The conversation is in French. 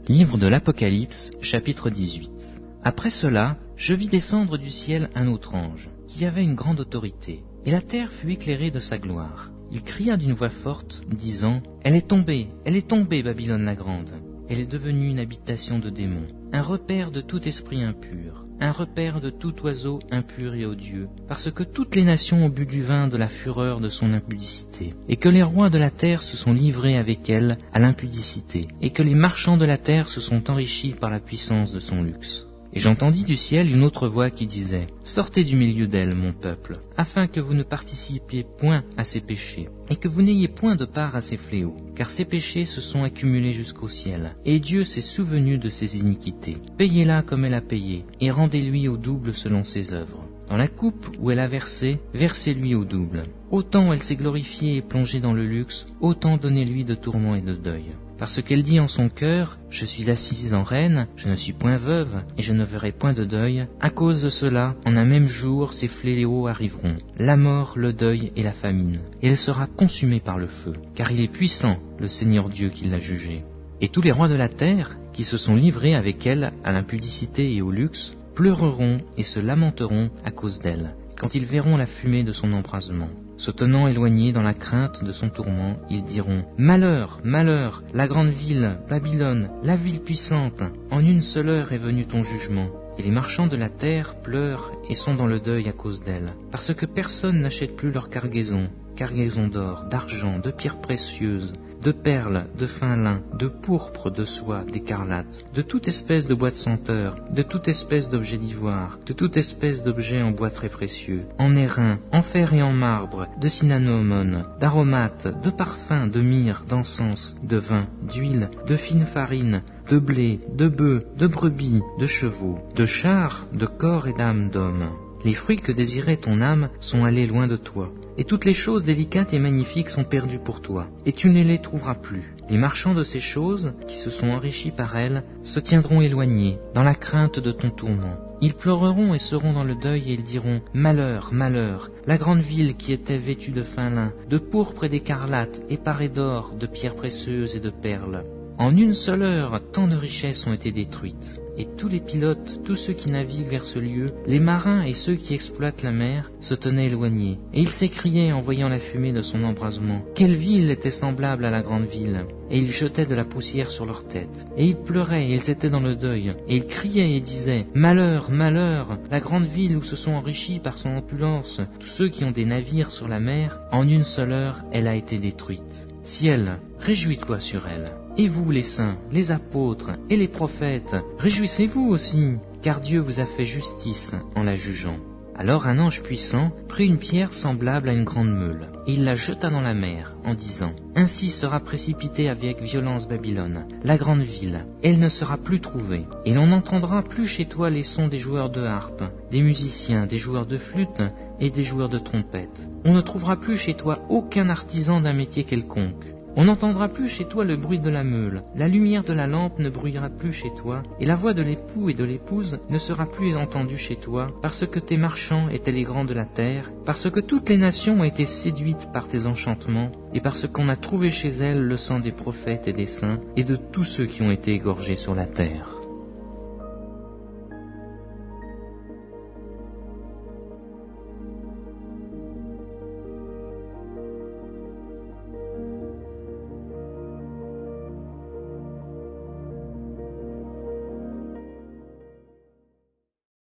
Livre de l'Apocalypse, chapitre 18. Après cela, je vis descendre du ciel un autre ange, qui avait une grande autorité, et la terre fut éclairée de sa gloire. Il cria d'une voix forte, disant « Elle est tombée, Babylone la grande. Elle est devenue une habitation de démons, un repère de tout esprit impur, un repère de tout oiseau impur et odieux, parce que toutes les nations ont bu du vin de la fureur de son impudicité, et que les rois de la terre se sont livrés avec elle à l'impudicité, et que les marchands de la terre se sont enrichis par la puissance de son luxe. Et j'entendis du ciel une autre voix qui disait « Sortez du milieu d'elle, mon peuple, afin que vous ne participiez point à ses péchés, et que vous n'ayez point de part à ses fléaux, car ses péchés se sont accumulés jusqu'au ciel, et Dieu s'est souvenu de ses iniquités. Payez-la comme elle a payé, et rendez-lui au double selon ses œuvres. Dans la coupe où elle a versé, versez-lui au double. Autant elle s'est glorifiée et plongée dans le luxe, autant donnez-lui de tourments et de deuil. Parce qu'elle dit en son cœur, je suis assise en reine, je ne suis point veuve, et je ne verrai point de deuil. À cause de cela, en un même jour, ces fléaux arriveront, la mort, le deuil et la famine. Et elle sera consumée par le feu, car il est puissant, le Seigneur Dieu qui l'a jugée. Et tous les rois de la terre, qui se sont livrés avec elle à l'impudicité et au luxe, pleureront et se lamenteront à cause d'elle, quand ils verront la fumée de son embrasement. Se tenant éloignés dans la crainte de son tourment, ils diront « Malheur, malheur, la grande ville, Babylone, la ville puissante, en une seule heure est venu ton jugement. » Et les marchands de la terre pleurent et sont dans le deuil à cause d'elle, parce que personne n'achète plus leur cargaison d'or, d'argent, de pierres précieuses, de perles, de fin lin, de pourpre, de soie, d'écarlate, de toute espèce de bois de senteur, de toute espèce d'objet d'ivoire, de toute espèce d'objet en bois très précieux, en airain, en fer et en marbre, de cinnamomone, d'aromates, de parfums, de myrrhe, d'encens, de vin, d'huile, de fine farine, de blé, de bœufs, de brebis, de chevaux, de chars, de corps et d'âmes d'hommes. Les fruits que désirait ton âme sont allés loin de toi, et toutes les choses délicates et magnifiques sont perdues pour toi, et tu ne les trouveras plus. Les marchands de ces choses, qui se sont enrichis par elles, se tiendront éloignés, dans la crainte de ton tourment. Ils pleureront et seront dans le deuil, et ils diront « Malheur, malheur, la grande ville qui était vêtue de fin lin, de pourpre et d'écarlate, et parée d'or, de pierres précieuses et de perles. En une seule heure, tant de richesses ont été détruites. » Et tous les pilotes, tous ceux qui naviguent vers ce lieu, les marins et ceux qui exploitent la mer, se tenaient éloignés. Et ils s'écriaient en voyant la fumée de son embrasement. Quelle ville était semblable à la grande ville? Et ils jetaient de la poussière sur leurs têtes. Et ils pleuraient et ils étaient dans le deuil. Et ils criaient et disaient « Malheur, malheur, la grande ville où se sont enrichis par son opulence tous ceux qui ont des navires sur la mer, en une seule heure, elle a été détruite. Ciel, réjouis-toi sur elle. Et vous, les saints, les apôtres et les prophètes, réjouissez-vous aussi, car Dieu vous a fait justice en la jugeant. » Alors un ange puissant prit une pierre semblable à une grande meule, et il la jeta dans la mer, en disant « Ainsi sera précipitée avec violence Babylone, la grande ville, elle ne sera plus trouvée, et l'on n'entendra plus chez toi les sons des joueurs de harpe, des musiciens, des joueurs de flûte et des joueurs de trompette. On ne trouvera plus chez toi aucun artisan d'un métier quelconque. On n'entendra plus chez toi le bruit de la meule, la lumière de la lampe ne brûlera plus chez toi, et la voix de l'époux et de l'épouse ne sera plus entendue chez toi, parce que tes marchands étaient les grands de la terre, parce que toutes les nations ont été séduites par tes enchantements, et parce qu'on a trouvé chez elles le sang des prophètes et des saints, et de tous ceux qui ont été égorgés sur la terre.